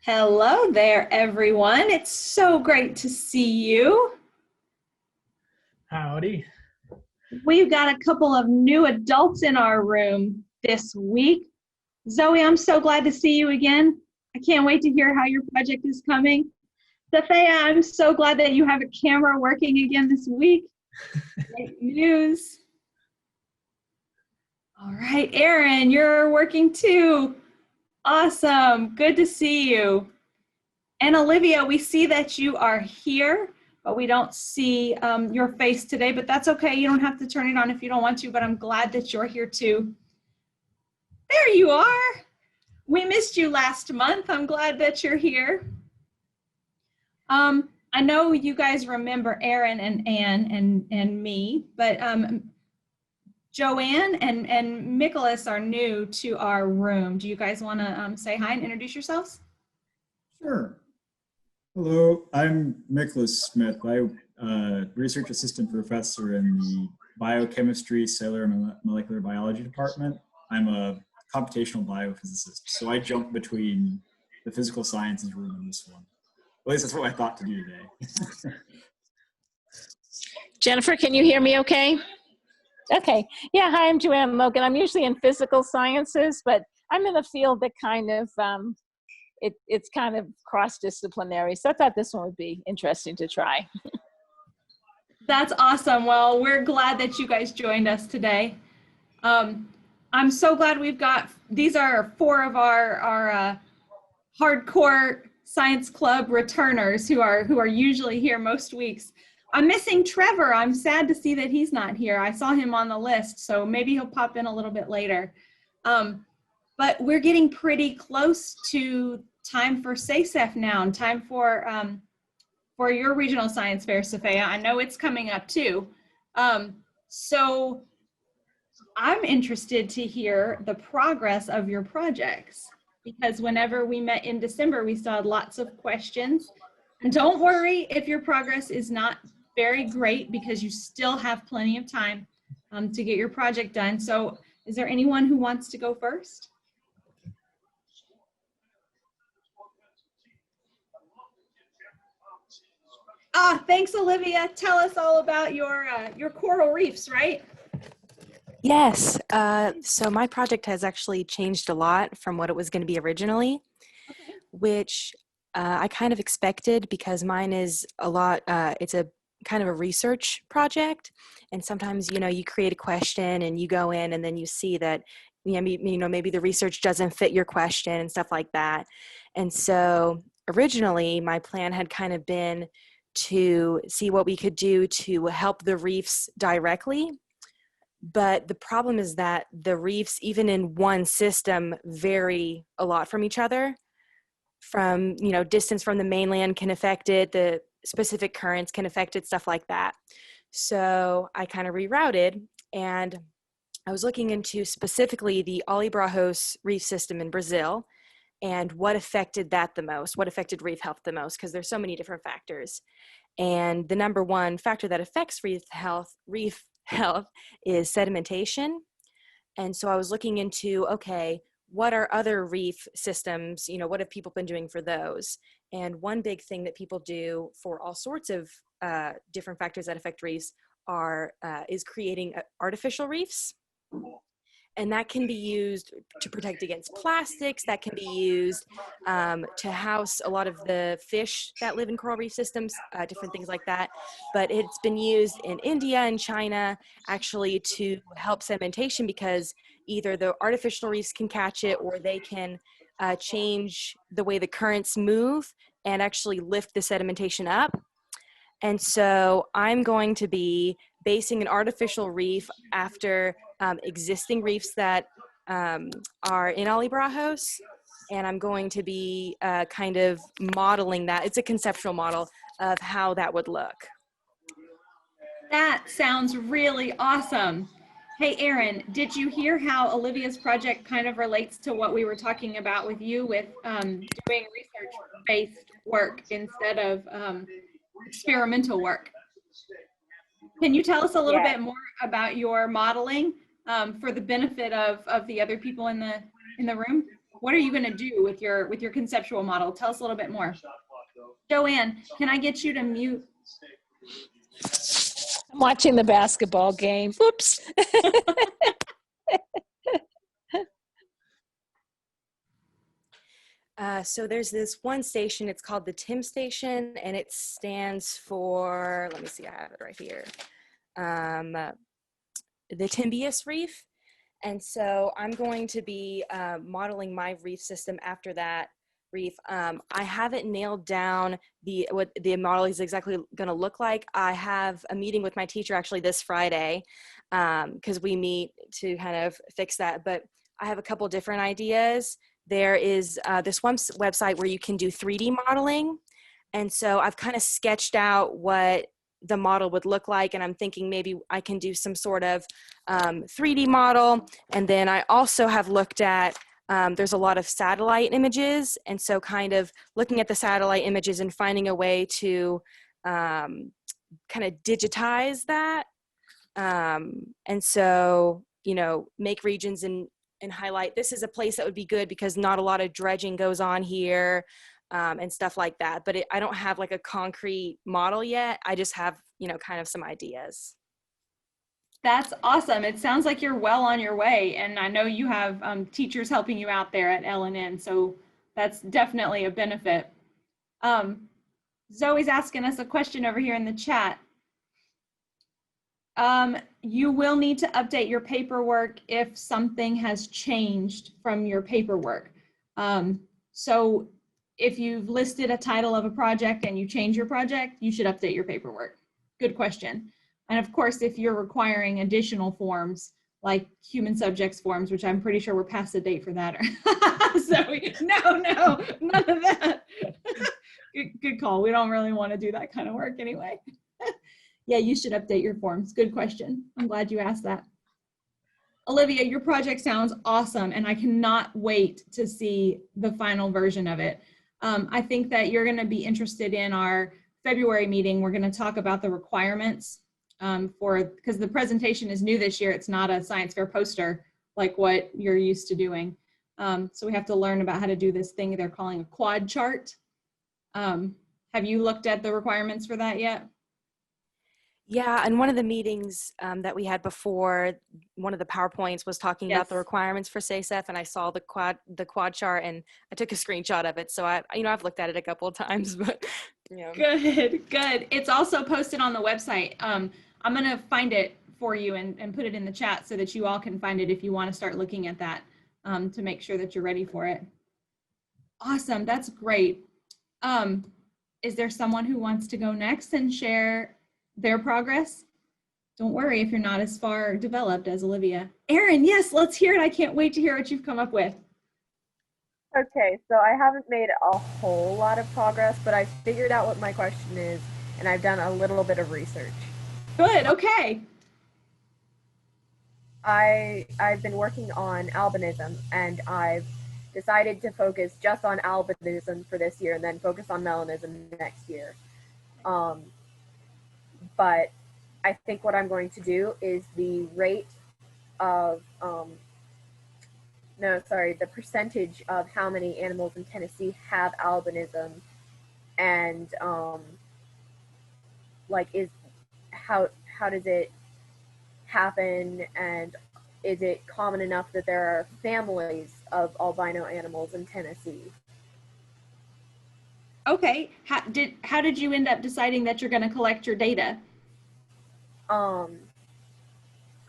Hello there, everyone. It's so great to see you. Howdy. We've got a couple of new adults in our room this week. Zoe, I'm so glad to see you again. I can't wait to hear how your project is coming. Safaya, I'm so glad that you have a camera working again this week. Great news. All right, Erin, you're working too. Awesome. Good to see you. And Olivia, we see that you are here, but we don't see your face today, but that's okay. You don't have to turn it on if you don't want to, but I'm glad that you're here too. There you are. We missed you last month. I'm glad that you're here. I know you guys remember Erin and Ann and me, but Joanne and Nicholas are new to our room. Do you guys want to say hi and introduce yourselves? Sure. Hello, I'm Nicholas Smith. I'm a research assistant professor in the biochemistry, cellular and molecular biology department. I'm a computational biophysicist, so I jump between the physical sciences room and this one. At least that's what I thought to do today. Jennifer, can you hear me okay? Okay. Yeah, hi, I'm Joanne Logan. I'm usually in physical sciences, but I'm in a field that kind of, it's kind of cross-disciplinary. So I thought this one would be interesting to try. That's awesome. Well, we're glad that you guys joined us today. I'm so glad these are four of our hardcore science club returners who are usually here most weeks. I'm missing Trevor. I'm sad to see that he's not here. I saw him on the list, so maybe he'll pop in a little bit later. But we're getting pretty close to time for SACEF now, and time for your regional science fair, Safaya. I know it's coming up too. So I'm interested to hear the progress of your projects, because whenever we met in December, we still had lots of questions. And don't worry if your progress is not very great, because you still have plenty of time to get your project done. So is there anyone who wants to go first? Thanks, Olivia. Tell us all about your coral reefs, right? Yes. So my project has actually changed a lot from what it was going to be originally, Okay. which I kind of expected, because mine is a lot, it's a kind of a research project. And sometimes, you create a question and you go in and then you see that, maybe the research doesn't fit your question and stuff like that. And so originally my plan had kind of been to see what we could do to help the reefs directly. But the problem is that the reefs, even in one system, vary a lot from each other. From, distance from the mainland can affect it, the specific currents can affect it, stuff like that. So I kind of rerouted, and I was looking into specifically the Alibrajos reef system in Brazil and what affected that the most, what affected reef health the most, because there's so many different factors. And the number one factor that affects reef health is sedimentation. And so I was looking into, okay, what are other reef systems? What have people been doing for those? And one big thing that people do for all sorts of different factors that affect reefs is creating artificial reefs. And that can be used to protect against plastics. That can be used to house a lot of the fish that live in coral reef systems, different things like that. But it's been used in India and China actually to help sedimentation, because either the artificial reefs can catch it, or they can change the way the currents move and actually lift the sedimentation up. And so I'm going to be basing an artificial reef after existing reefs that are in Alibrajos. And I'm going to be kind of modeling that. It's a conceptual model of how that would look. That sounds really awesome. Hey, Erin, did you hear how Olivia's project kind of relates to what we were talking about with you with doing research-based work instead of experimental work? Can you tell us a little bit more about your modeling for the benefit of the other people in the room? what are you going to do with your conceptual model? Tell us a little bit more. Joanne, can I get you to mute? I'm watching the basketball game. Whoops. So there's this one station, it's called the TIM station, and it stands for, let me see, I have it right here, the Timbius Reef. And so I'm going to be modeling my reef system after that reef. I haven't nailed down what the model is exactly going to look like. I have a meeting with my teacher actually this Friday because we meet to kind of fix that. But I have a couple different ideas. There is this one website where you can do 3D modeling. And so I've kind of sketched out what the model would look like, and I'm thinking maybe I can do some sort of 3D model. And then I also have looked at, there's a lot of satellite images, and so kind of looking at the satellite images and finding a way to kind of digitize that. And so, you know, make regions and highlight, this is a place that would be good because not a lot of dredging goes on here. And stuff like that. But I don't have like a concrete model yet. I just have, you know, kind of some ideas. That's awesome. It sounds like you're well on your way. And I know you have teachers helping you out there at LNN. So that's definitely a benefit. Zoe's asking us a question over here in the chat. You will need to update your paperwork if something has changed from your paperwork. So if you've listed a title of a project and you change your project, you should update your paperwork. Good question. And of course, if you're requiring additional forms like human subjects forms, which I'm pretty sure we're past the date for that. So no, none of that. Good call. We don't really want to do that kind of work anyway. Yeah, you should update your forms. Good question. I'm glad you asked that. Olivia, your project sounds awesome, and I cannot wait to see the final version of it. I think that you're going to be interested in our February meeting. We're going to talk about the requirements because the presentation is new this year. It's not a science fair poster like what you're used to doing. So we have to learn about how to do this thing they're calling a quad chart. Have you looked at the requirements for that yet? Yeah, and one of the meetings that we had before, one of the PowerPoints was talking about the requirements for SASEF, and I saw the quad chart, and I took a screenshot of it. So I've looked at it a couple of times, but yeah. Good. It's also posted on the website. I'm gonna find it for you and put it in the chat so that you all can find it if you want to start looking at that to make sure that you're ready for it. Awesome, that's great. Is there someone who wants to go next and share their progress? Don't worry if you're not as far developed as Olivia. Erin, yes, let's hear it. I can't wait to hear what you've come up with. Okay, so I haven't made a whole lot of progress, but I figured out what my question is, and I've done a little bit of research. Good, okay. I've been working on albinism, and I've decided to focus just on albinism for this year and then focus on melanism next year. But I think what I'm going to do is the rate of, the percentage of how many animals in Tennessee have albinism, and how does it happen, and is it common enough that there are families of albino animals in Tennessee? Okay, how did you end up deciding that you're going to collect your data?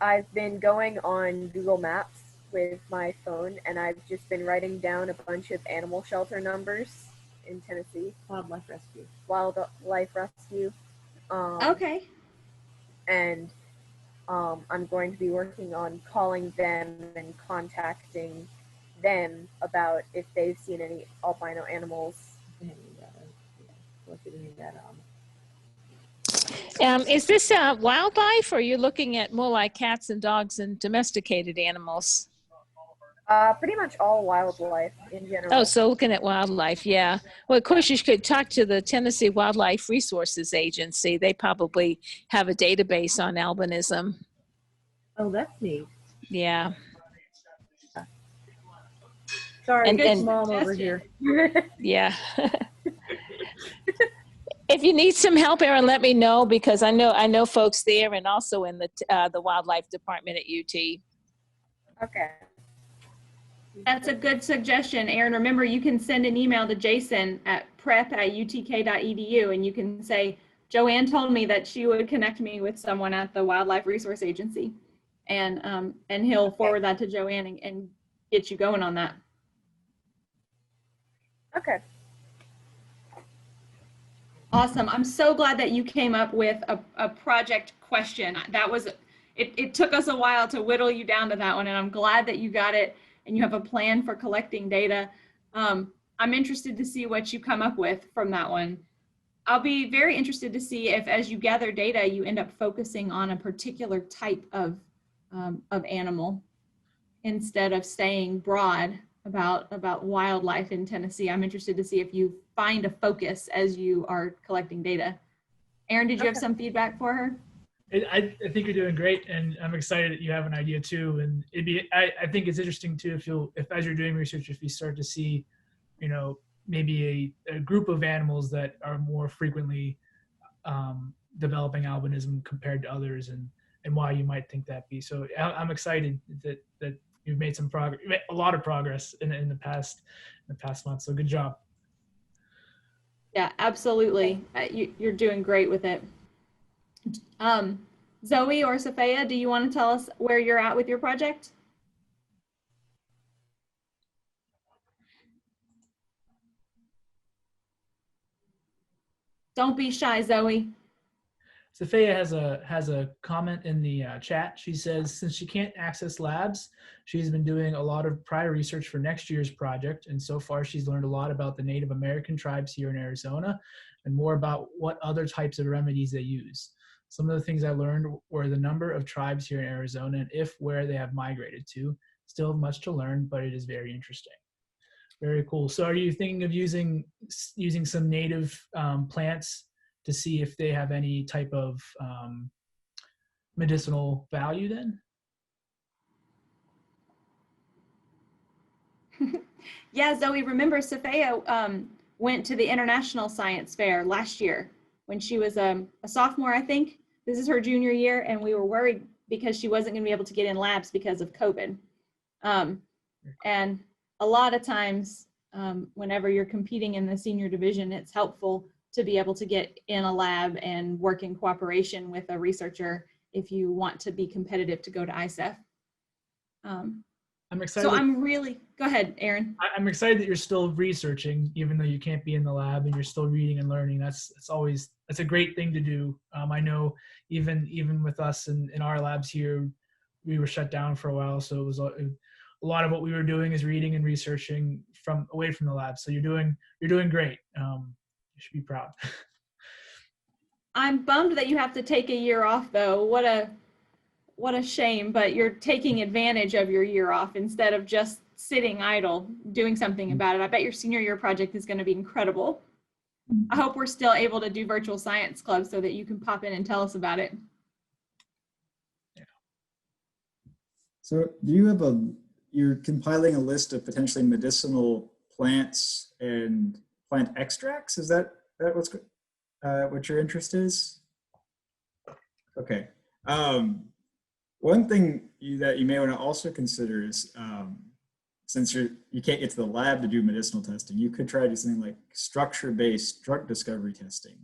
I've been going on Google Maps with my phone, and I've just been writing down a bunch of animal shelter numbers in Tennessee. Wildlife rescue. Wildlife rescue. Okay. And I'm going to be working on calling them and contacting them about if they've seen any albino animals. Is this wildlife, or are you looking at more like cats and dogs and domesticated animals? Pretty much all wildlife in general. Oh, so looking at wildlife, yeah. Well, of course, you could talk to the Tennessee Wildlife Resources Agency. They probably have a database on albinism. Oh, that's neat. Yeah. Sorry, And- good and- mom over here. Yeah. If you need some help, Erin, let me know, because I know folks there and also in the wildlife department at UT. Okay. That's a good suggestion, Aaron. Remember, you can send an email to Jason at prep@utk.edu, and you can say, Joanne told me that she would connect me with someone at the Wildlife Resource Agency, and he'll forward that to Joanne and get you going on that. Okay. Awesome. I'm so glad that you came up with a project question. That was, it took us a while to whittle you down to that one, and I'm glad that you got it and you have a plan for collecting data. I'm interested to see what you come up with from that one. I'll be very interested to see if, as you gather data, you end up focusing on a particular type of animal instead of staying broad about wildlife in Tennessee. I'm interested to see if you find a focus as you are collecting data. Aaron, did you have some feedback for her? I think you're doing great, and I'm excited that you have an idea too. And I think it's interesting too if as you're doing research, if you start to see, maybe a group of animals that are more frequently developing albinism compared to others, and why you might think that be. So I'm excited that you've made some progress, a lot of progress in the past month. So good job. Yeah, absolutely. You're doing great with it. Zoe or Sophia, do you want to tell us where you're at with your project? Don't be shy, Zoe. Sophia has a comment in the chat. She says, since she can't access labs, she's been doing a lot of prior research for next year's project, and so far she's learned a lot about the Native American tribes here in Arizona and more about what other types of remedies they use. Some of the things I learned were the number of tribes here in Arizona and where they have migrated to. Still much to learn, but it is very interesting. Very cool. So are you thinking of using some native plants to see if they have any type of medicinal value then? Yeah, Zoe, remember Sophia went to the International Science Fair last year when she was a sophomore, I think. This is her junior year, and we were worried because she wasn't going to be able to get in labs because of COVID. And a lot of times, whenever you're competing in the senior division, it's helpful to be able to get in a lab and work in cooperation with a researcher if you want to be competitive to go to ISEF. I'm excited. So go ahead, Aaron. I'm excited that you're still researching, even though you can't be in the lab, and you're still reading and learning. That's a great thing to do. I know even with us in our labs here, we were shut down for a while, so it was a lot of what we were doing is reading and researching away from the lab. So you're doing great. You should be proud. I'm bummed that you have to take a year off, though. What a shame, but you're taking advantage of your year off instead of just sitting idle, doing something about it. I bet your senior year project is going to be incredible. I hope we're still able to do virtual science clubs so that you can pop in and tell us about it. Yeah. So you're compiling a list of potentially medicinal plants and plant extracts? Is that what your interest is? Okay. One thing that you may want to also consider is, since you can't get to the lab to do medicinal testing, you could try to do something like structure-based drug discovery testing.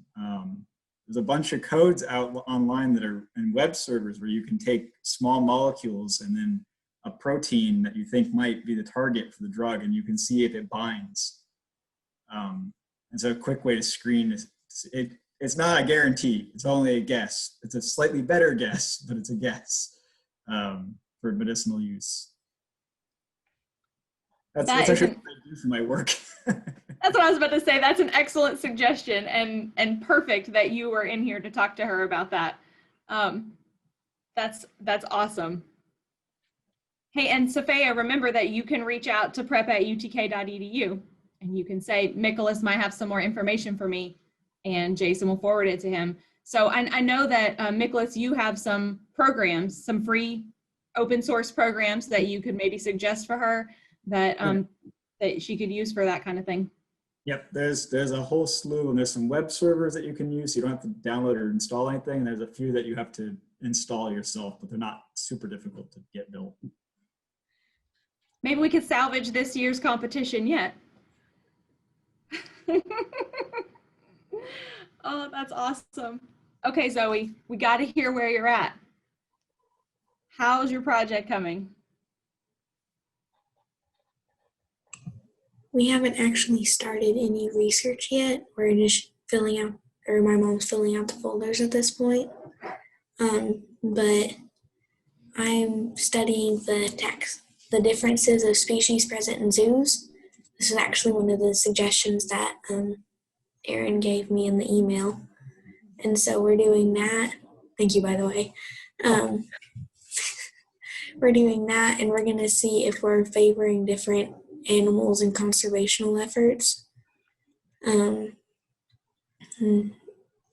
There's a bunch of codes out online that are in web servers where you can take small molecules and then a protein that you think might be the target for the drug, and you can see if it binds. And so a quick way to screen is, it's not a guarantee, it's only a guess. It's a slightly better guess, but it's a guess for medicinal use. That's actually what I do for my work. That's what I was about to say. That's an excellent suggestion, and perfect that you were in here to talk to her about that. That's awesome. Hey, and Sophia, remember that you can reach out to prep@utk.edu, and you can say, Nicholas might have some more information for me, and Jason will forward it to him. So I know that, Nicholas, you have some programs, some free open source programs that you could maybe suggest for her that that she could use for that kind of thing? Yep, there's a whole slew, and there's some web servers that you can use. You don't have to download or install anything. And there's a few that you have to install yourself, but they're not super difficult to get built. Maybe we could salvage this year's competition yet. Oh, that's awesome. Okay, Zoe, we got to hear where you're at. How's your project coming? We haven't actually started any research yet. We're just filling out, or my mom's filling out the folders at this point. But I'm studying the differences of species present in zoos. This is actually one of the suggestions that Erin gave me in the email. And so we're doing that. Thank you, by the way. We're doing that, and we're going to see if we're favoring different animals in conservational efforts. And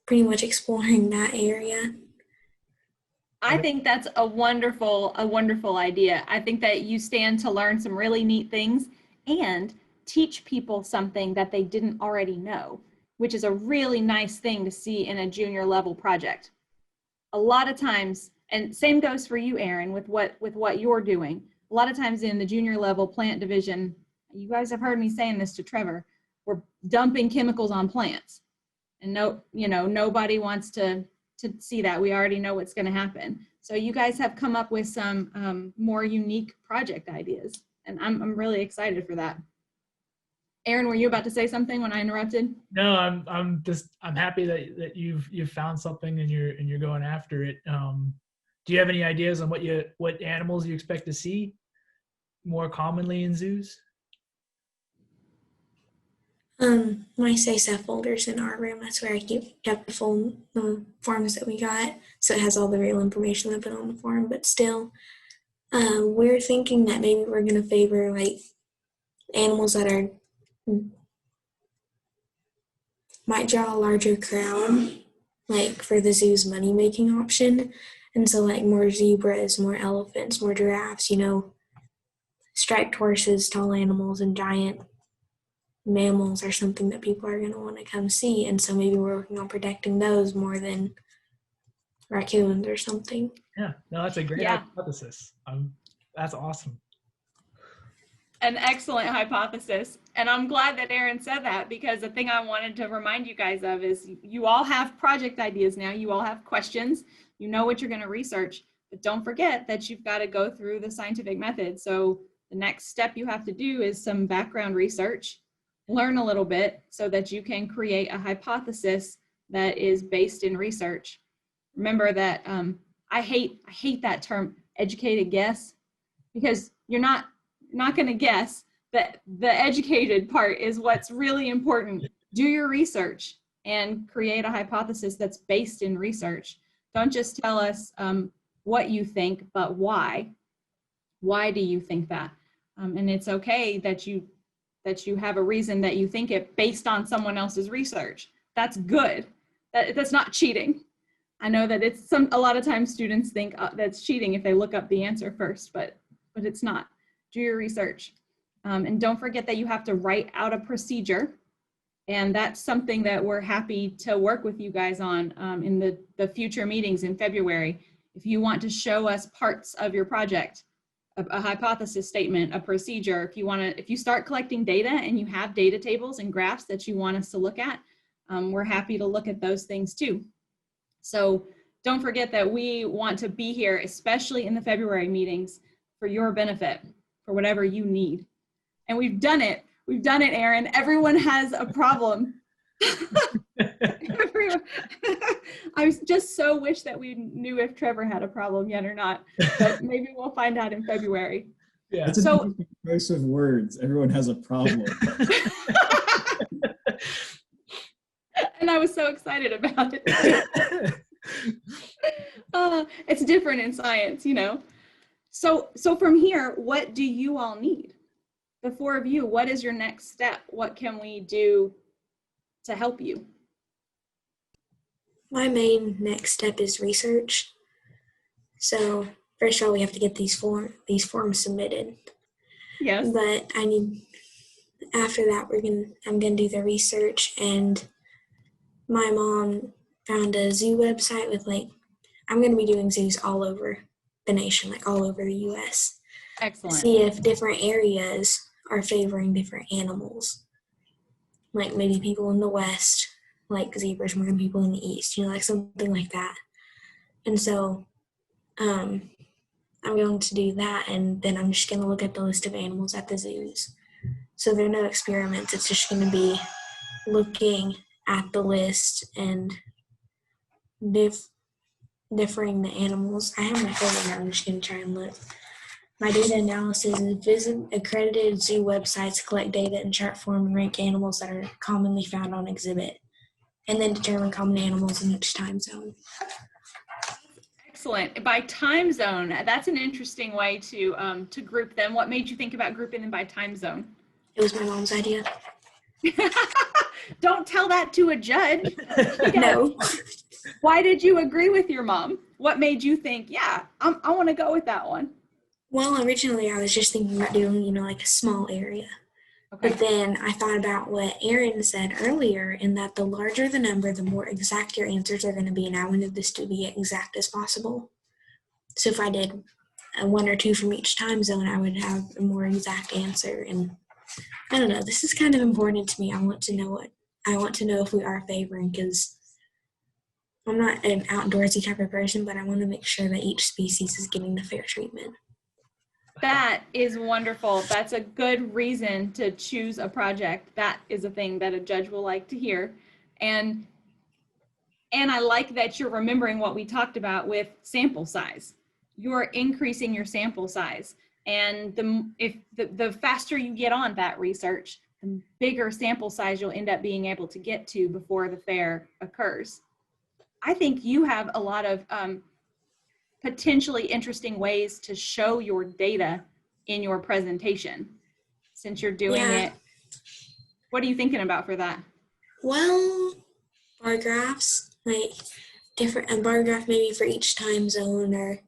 pretty much exploring that area. I think that's a wonderful idea. I think that you stand to learn some really neat things and teach people something that they didn't already know, which is a really nice thing to see in a junior level project. A lot of times, and same goes for you, Erin, with what you're doing. A lot of times in the junior level plant division, you guys have heard me saying this to Trevor, we're dumping chemicals on plants. And nobody wants to see that. We already know what's going to happen. So you guys have come up with some more unique project ideas, and I'm really excited for that. Erin, were you about to say something when I interrupted? No, I'm happy that you've found something and you're going after it. Do you have any ideas on what animals you expect to see more commonly in zoos? My SASAF folders in our room, that's where I keep the full forms that we got. So it has all the real information that's been on the form, but still, we're thinking that maybe we're going to favor like animals that are might draw a larger crowd, like for the zoo's money-making option. And so like more zebras, more elephants, more giraffes, striped horses, tall animals, and giant mammals are something that people are going to want to come see. And so maybe we're working on protecting those more than raccoons or something. Yeah, no, that's a great hypothesis. That's awesome. An excellent hypothesis. And I'm glad that Erin said that, because the thing I wanted to remind you guys of is you all have project ideas now. You all have questions. You know what you're going to research. But don't forget that you've got to go through the scientific method. So the next step you have to do is some background research, learn a little bit so that you can create a hypothesis that is based in research. Remember that I hate that term, educated guess, because you're not going to guess. That the educated part is what's really important. Do your research and create a hypothesis that's based in research. Don't just tell us what you think, but why. Why do you think that? And it's okay that you have a reason that you think it based on someone else's research. That's good. That's not cheating. I know that a lot of times students think that's cheating if they look up the answer first, but it's not. Do your research. And don't forget that you have to write out a procedure. And that's something that we're happy to work with you guys on in the future meetings in February. If you want to show us parts of your project, a hypothesis statement, a procedure, if you start collecting data and you have data tables and graphs that you want us to look at, we're happy to look at those things too. So don't forget that we want to be here, especially in the February meetings, for your benefit, for whatever you need. And we've done it. We've done it, Erin. Everyone has a problem. I just so wish that we knew if Trevor had a problem yet or not, but maybe we'll find out in February. Yeah. That's a interesting choice of words. Everyone has a problem. And I was so excited about it. It's different in science, So from here, what do you all need? The four of you, what is your next step? What can we do to help you? My main next step is research. So first of all, we have to get these forms submitted. Yes. But I need after that, I'm gonna do the research, and my mom found a zoo website with I'm gonna be doing zoos all over the nation, like all over the U.S. Excellent. See if different areas are favoring different animals. Like maybe people in the West like zebras more than people in the East, like something like that. And so I'm going to do that, and then I'm just going to look at the list of animals at the zoos. So there are no experiments. It's just going to be looking at the list and differing the animals. I have my phone now. I'm just going to try and look. My data analysis is visit accredited zoo websites, collect data in chart form, and rank animals that are commonly found on exhibit, and then determine common animals in each time zone. Excellent. By time zone, that's an interesting way to group them. What made you think about grouping them by time zone? It was my mom's idea. Don't tell that to a judge. No. Why did you agree with your mom? What made you think, yeah, I want to go with that one? Well, originally I was just thinking about doing, like a small area. Okay. But then I thought about what Erin said earlier, in that the larger the number, the more exact your answers are going to be, and I wanted this to be exact as possible. So if I did one or two from each time zone, I would have a more exact answer. And I don't know, this is kind of important to me. I want to know if we are favoring, because I'm not an outdoorsy type of person, but I want to make sure that each species is getting the fair treatment. That is wonderful. That's a good reason to choose a project. That is a thing that a judge will like to hear. And I like that you're remembering what we talked about with sample size. You're increasing your sample size. And the faster you get on that research, the bigger sample size you'll end up being able to get to before the fair occurs. I think you have a lot of potentially interesting ways to show your data in your presentation since you're doing it. What are you thinking about for that? Well, bar graphs, a bar graph maybe for each time zone, or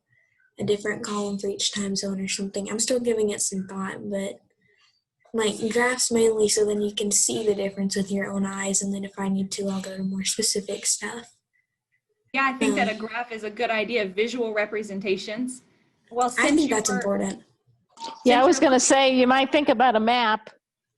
a different column for each time zone or something. I'm still giving it some thought, but graphs mainly so then you can see the difference with your own eyes, and then if I need to, I'll go to more specific stuff. Yeah, I think that a graph is a good idea. Visual representations. Well, I think that's important. Yeah, I was going to say, you might think about a map.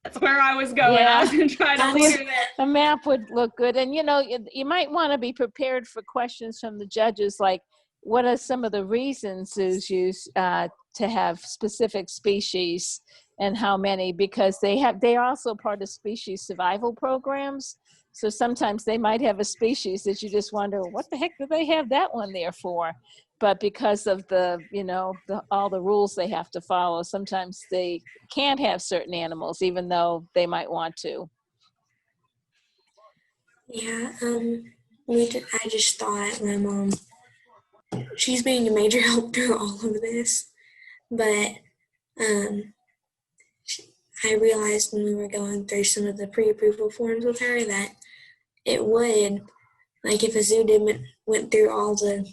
That's where I was going. Yeah. I was going to try to lead her there. A map would look good. And, you might want to be prepared for questions from the judges, like, what are some of the reasons zoos use to have specific species, and how many? Because they are also part of species survival programs. So sometimes they might have a species that you just wonder, what the heck do they have that one there for? But because of all the rules they have to follow, sometimes they can't have certain animals, even though they might want to. Yeah, I just thought my mom, she's being a major help through all of this, but I realized when we were going through some of the pre-approval forms with her that it would, if a zoo went through all the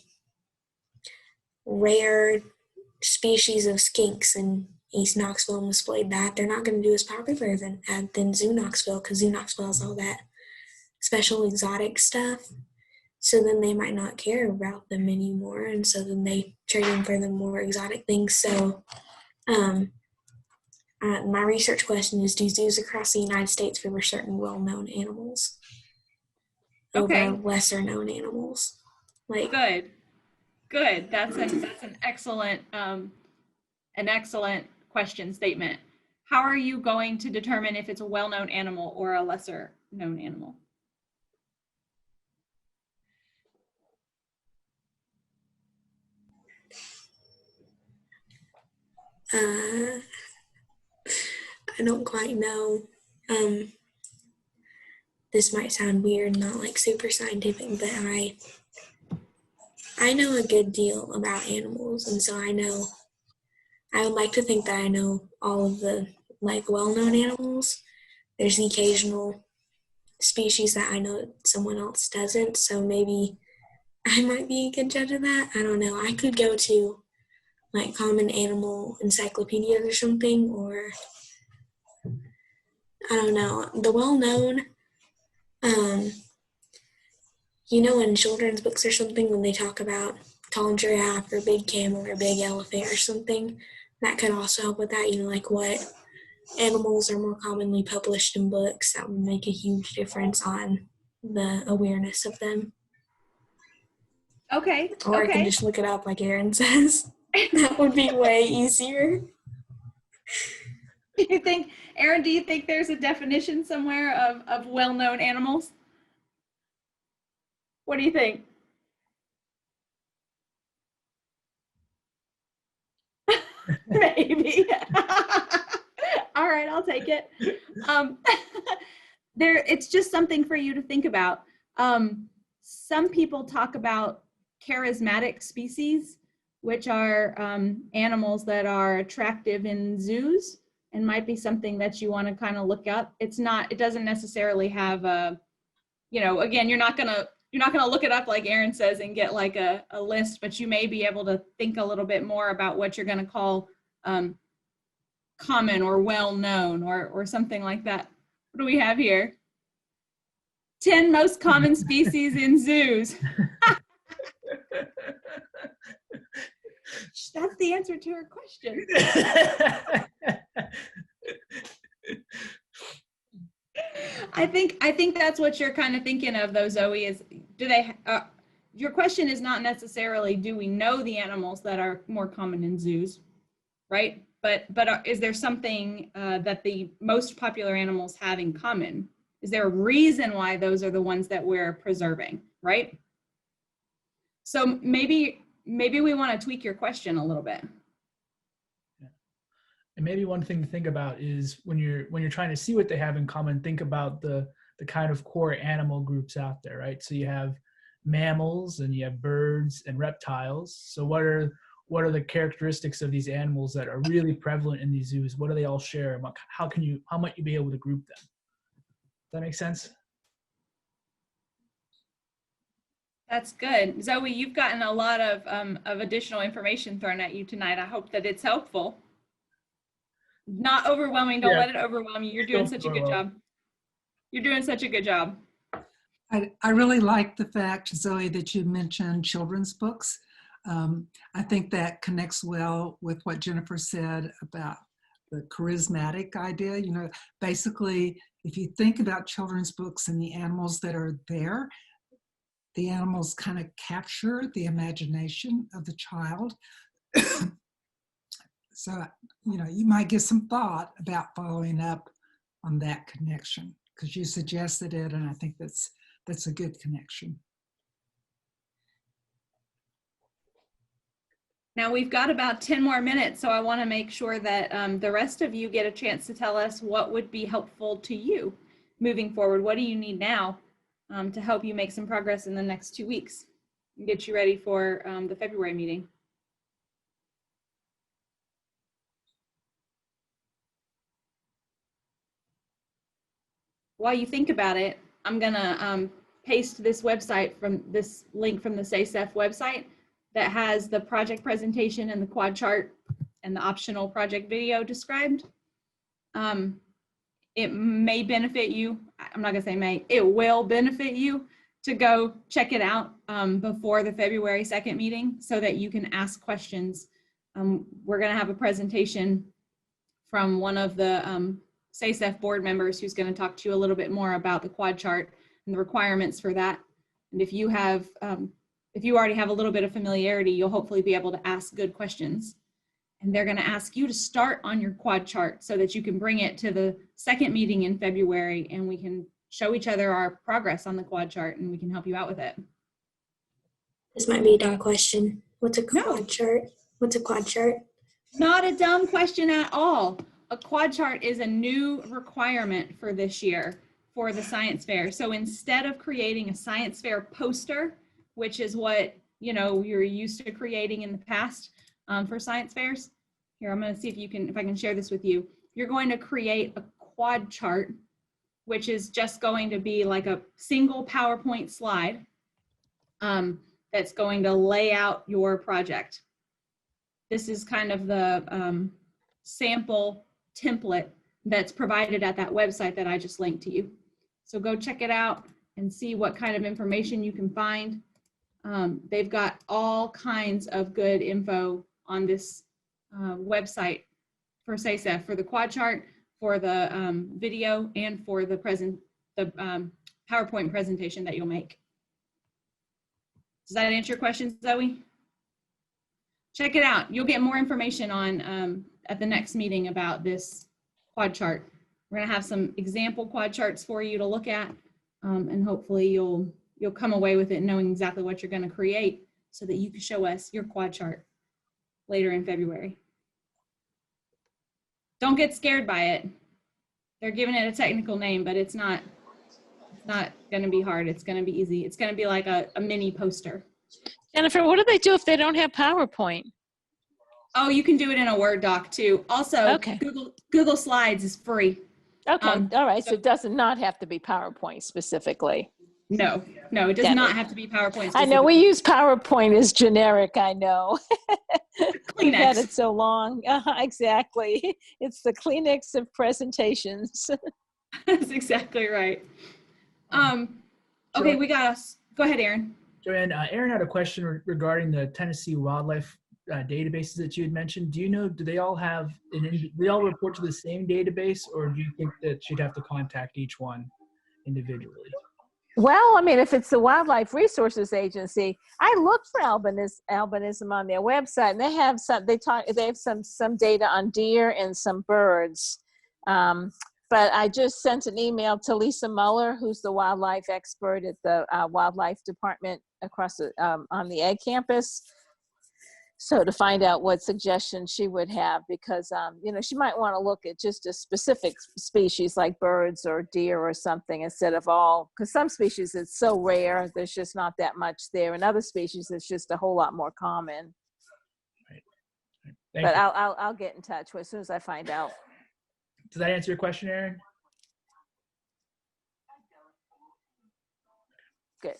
rare species of skinks in East Knoxville and displayed that, they're not going to do as popular than Zoo Knoxville, because Zoo Knoxville has all that special exotic stuff. So then they might not care about them anymore, and so then they trade in for the more exotic things. So my research question is, do zoos across the United States favor certain well-known animals over lesser-known animals? Good. That's an excellent question statement. How are you going to determine if it's a well-known animal or a lesser-known animal? I don't quite know. This might sound weird, not super scientific, but I know a good deal about animals, and so I would like to think that I know all of the well-known animals. There's the occasional species that I know someone else doesn't, so maybe I might be a good judge of that. I don't know. I could go to common animal encyclopedias or something, or I don't know, the well-known, um, in children's books or something when they talk about tall giraffe or big camel or big elephant or something, that could also help with that, like what animals are more commonly published in books. That would make a huge difference on the awareness of them. Okay. Or I can Okay. just look it up like Aaron says. That would be way easier. Do you think, Aaron, do you think there's a definition somewhere of well-known animals? What do you think? Maybe. All right, I'll take it. It's just something for you to think about. Some people talk about charismatic species, which are animals that are attractive in zoos, and might be something that you want to kind of look up. It doesn't necessarily have a, again, you're not gonna look it up like Aaron says and get like a list, but you may be able to think a little bit more about what you're gonna call common or well-known or something like that. What do we have here? 10 most common species in zoos. That's the answer to her question. I think that's what you're kind of thinking of though, Zoe, is your question is not necessarily do we know the animals that are more common in zoos, right? But is there something that the most popular animals have in common? Is there a reason why those are the ones that we're preserving, right? So maybe we want to tweak your question a little bit. And maybe one thing to think about is when you're trying to see what they have in common, think about the kind of core animal groups out there, right? So you have mammals and you have birds and reptiles. So what are the characteristics of these animals that are really prevalent in these zoos? What do they all share? How might you be able to group them? Does that make sense? That's good. Zoe, you've gotten a lot of additional information thrown at you tonight. I hope that it's helpful. Not overwhelming. Don't let it overwhelm you. You're doing such a good job. You're doing such a good job. I really like the fact, Zoe, that you mentioned children's books. I think that connects well with what Jennifer said about the charismatic idea. Basically, if you think about children's books and the animals that are there, the animals kind of capture the imagination of the child. So, you might give some thought about following up on that connection because you suggested it, and I think that's a good connection. Now we've got about 10 more minutes, so I want to make sure that the rest of you get a chance to tell us what would be helpful to you moving forward. What do you need now to help you make some progress in the next 2 weeks and get you ready for the February meeting? While you think about it, I'm gonna paste this website from this link from the SACEF website that has the project presentation and the quad chart and the optional project video described. It may benefit you. I'm not gonna say may, it will benefit you to go check it out before the February 2nd meeting so that you can ask questions. We're gonna have a presentation from one of the SACEF board members who's going to talk to you a little bit more about the quad chart and the requirements for that. And if you already have a little bit of familiarity, you'll hopefully be able to ask good questions. And they're going to ask you to start on your quad chart so that you can bring it to the 2nd meeting in February and we can show each other our progress on the quad chart and we can help you out with it. This might be a dumb question. What's a quad chart? What's a quad chart? Not a dumb question at all. A quad chart is a new requirement for this year for the science fair. So instead of creating a science fair poster, which is what you're used to creating in the past for science fairs, here I'm going to see if I can share this with you. You're going to create a quad chart, which is just going to be like a single PowerPoint slide that's going to lay out your project. This is kind of the sample template that's provided at that website that I just linked to you. So go check it out and see what kind of information you can find. They've got all kinds of good info on this website for SASEF, for the quad chart, for the video, and for the PowerPoint presentation that you'll make. Does that answer your question, Zoe? Check it out. You'll get more information on at the next meeting about this quad chart. We're going to have some example quad charts for you to look at, and hopefully you'll come away with it knowing exactly what you're going to create so that you can show us your quad chart later in February. Don't get scared by it. They're giving it a technical name, but it's not going to be hard. It's going to be easy. It's going to be like a mini poster. Jennifer, what do they do if they don't have PowerPoint? Oh, you can do it in a Word doc too. Also, Okay. Google Slides is free. Okay, all right, so so- it does not have to be PowerPoint specifically. No, it does Got not it. have to be PowerPoint. I know we use PowerPoint as generic, I know. We've had Kleenex. it so long. Exactly. It's the Kleenex of presentations. That's exactly right. Okay, we got us. Go ahead, Aaron. Joanne, Aaron had a question regarding the Tennessee wildlife databases that you had mentioned. Do you know, do they all have they all report to the same database, or do you think that you'd have to contact each one individually? Well, I mean, if it's the Wildlife Resources Agency, I looked for albinism on their website, and they have some data on deer and some birds. But I just sent an email to Lisa Muller, who's the wildlife expert at the wildlife department across on the Ag campus. So to find out what suggestions she would have, because she might want to look at just a specific species like birds or deer or something instead of all, because some species it's so rare, there's just not that much there, and other species it's just a whole lot more common. Right. But I'll get in touch as soon as I find out. Does that answer your question, Aaron? Good.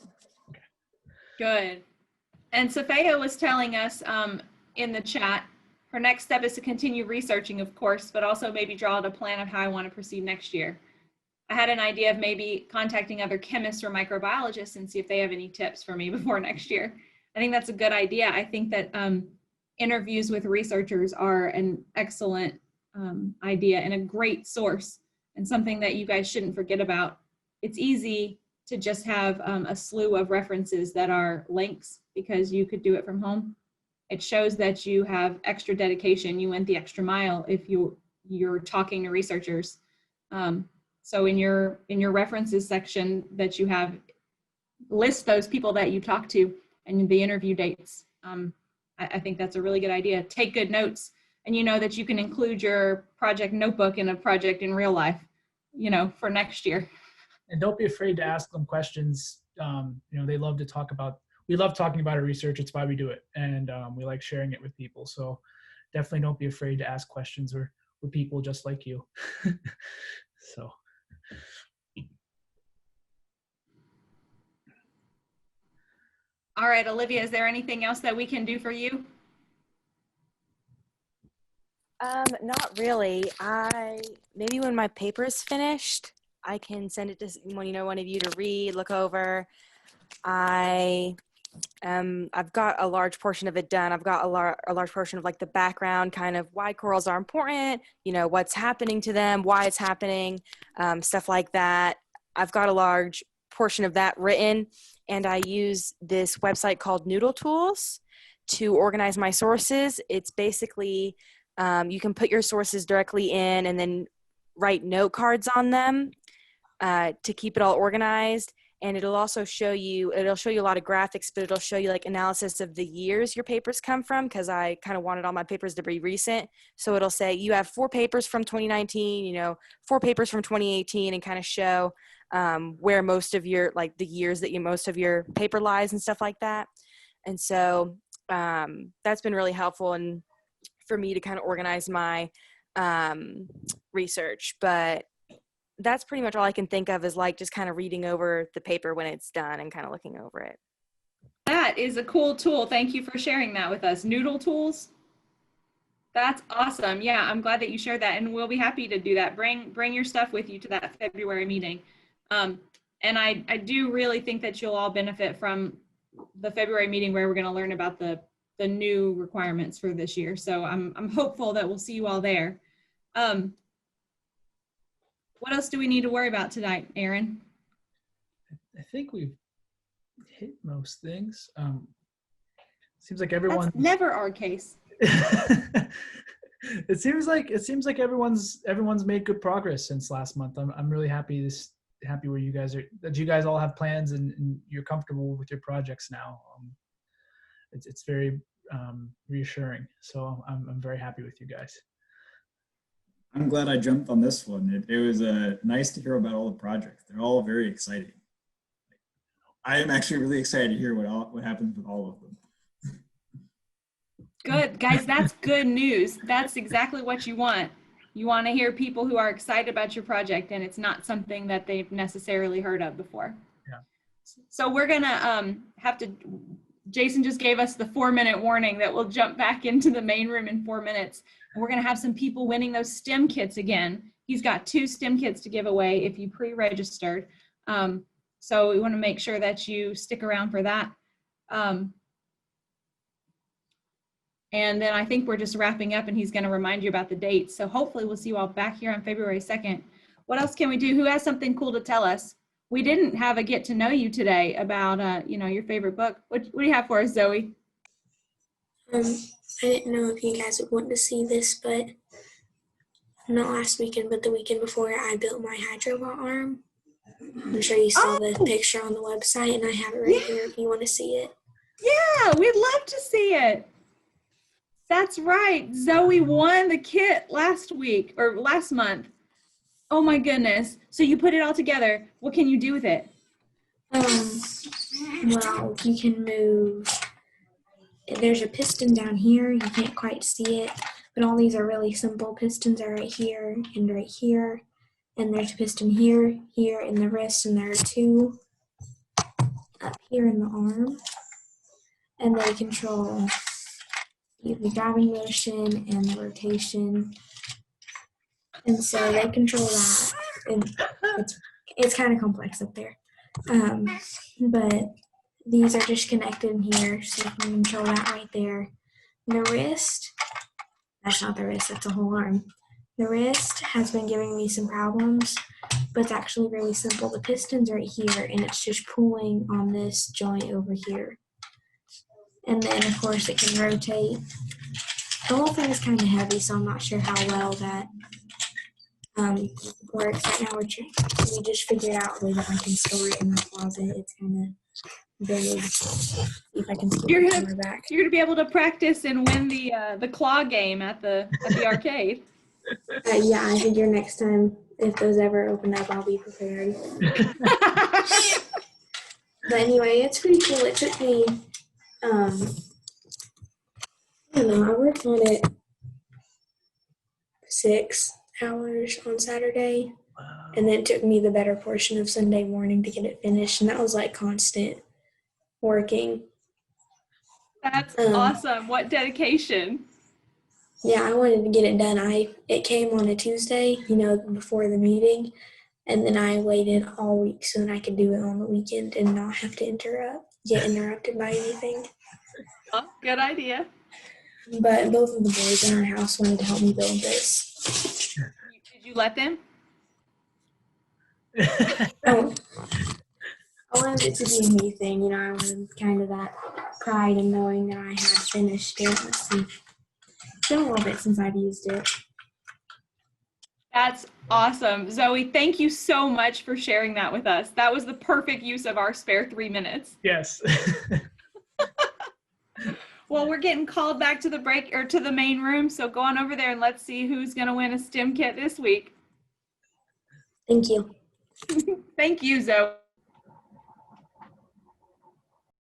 Good. And Safeya was telling us in the chat, her next step is to continue researching, of course, but also maybe draw out a plan of how I want to proceed next year. I had an idea of maybe contacting other chemists or microbiologists and see if they have any tips for me before next year. I think that's a good idea. I think that interviews with researchers are an excellent idea and a great source, and something that you guys shouldn't forget about. It's easy to just have a slew of references that are links because you could do it from home. It shows that you have extra dedication. You went the extra mile if you're talking to researchers. So in your references section that you have, list those people that you talk to and the interview dates. I think that's a really good idea. Take good notes, and you know that you can include your project notebook in a project in real life, for next year. And don't be afraid to ask them questions. They love to talk about, we love talking about our research. It's why we do it. And we like sharing it with people. So definitely don't be afraid to ask questions or with people just like you. So. All right, Olivia, is there anything else that we can do for you? Not really. Maybe when my paper is finished, I can send it to one of you to read, look over. I've got a large portion of it done. I've got a large portion of like the background, kind of why corals are important, what's happening to them, why it's happening, stuff like that. I've got a large portion of that written, and I use this website called Noodle Tools to organize my sources. It's basically, you can put your sources directly in and then write note cards on them to keep it all organized. And it'll also show you a lot of graphics, but it'll show you like analysis of the years your papers come from, because I kind of wanted all my papers to be recent. So it'll say you have 4 papers from 2019, 4 papers from 2018, and kind of show where most of your, like the years that most of your paper lies and stuff like that. And so that's been really helpful and for me to kind of organize my research. But that's pretty much all I can think of is like just kind of reading over the paper when it's done and kind of looking over it. That is a cool tool. Thank you for sharing that with us. Noodle Tools? That's awesome. Yeah, I'm glad that you shared that, and we'll be happy to do that. Bring your stuff with you to that February meeting. And I do really think that you'll all benefit from the February meeting where we're going to learn about the new requirements for this year. So I'm hopeful that we'll see you all there. What else do we need to worry about tonight, Aaron? I think we've hit most things. Seems like everyone. That's never our case. It seems like everyone's made good progress since last month. I'm really happy where you guys are, that you guys all have plans and you're comfortable with your projects now. It's very reassuring. So I'm very happy with you guys. I'm glad I jumped on this one. It was nice to hear about all the projects. They're all very exciting. I am actually really excited to hear what happens with all of them. Good, guys, that's good news. That's exactly what you want. You want to hear people who are excited about your project and it's not something that they've necessarily heard of before. Yeah. So we're going to have to, Jason just gave us the 4-minute warning that we'll jump back into the main room in 4 minutes. And we're going to have some people winning those STEM kits again. He's got 2 STEM kits to give away if you pre-registered. So we want to make sure that you stick around for that. And then I think we're just wrapping up and he's going to remind you about the dates. So hopefully we'll see you all back here on February 2nd. What else can we do? Who has something cool to tell us? We didn't have a get to know you today about, your favorite book. What do you have for us, Zoe? I didn't know if you guys would want to see this, but not last weekend, but the weekend before, I built my hydrobot arm. I'm sure you saw the picture on the website, and I have it right here if you want to see it. Yeah, we'd love to see it. That's right. Zoe won the kit last week or last month. Oh my goodness. So you put it all together. What can you do with it? Well, you can move. There's a piston down here. You can't quite see it, but all these are really simple. Pistons are right here and right here. And there's a piston here, here in the wrist, and there are 2 up here in the arm. And they control the driving motion and the rotation. And so they control that. And it's kind of complex up there. But these are just connected in here, so you can control that right there. And the wrist, that's not the wrist, that's the whole arm. The wrist has been giving me some problems, but it's actually really simple. The piston's right here, and it's just pulling on this joint over here. And then, of course, it can rotate. The whole thing is kind of heavy, so I'm not sure how well that works. Right now, we just figured out a way that I can store it in my closet. It's kind of big. See if I can store it in my back. You're gonna be able to practice and win the claw game at the arcade. Yeah, I figure next time, if those ever open up, I'll be prepared. But anyway, it's pretty cool. It took me, I don't know, I worked on it 6 hours on Saturday. Wow. And then it took me the better portion of Sunday morning to get it finished. And that was like constant working. That's awesome. What dedication. Yeah, I wanted to get it done. It came on a Tuesday, before the meeting. And then I waited all week so that I could do it on the weekend and not have to get interrupted by anything. Oh, good idea. But both of the boys in our house wanted to help me build this. Did you let them? Oh, I wanted it to be a me thing, I wanted kind of that pride in knowing that I had finished it. Let's see. It's been a little bit since I've used it. That's awesome. Zoe, thank you so much for sharing that with us. That was the perfect use of our spare 3 minutes. Yes. Well, we're getting called back to the main room, so go on over there and let's see who's going to win a STEM kit this week. Thank you. Thank you, Zoe.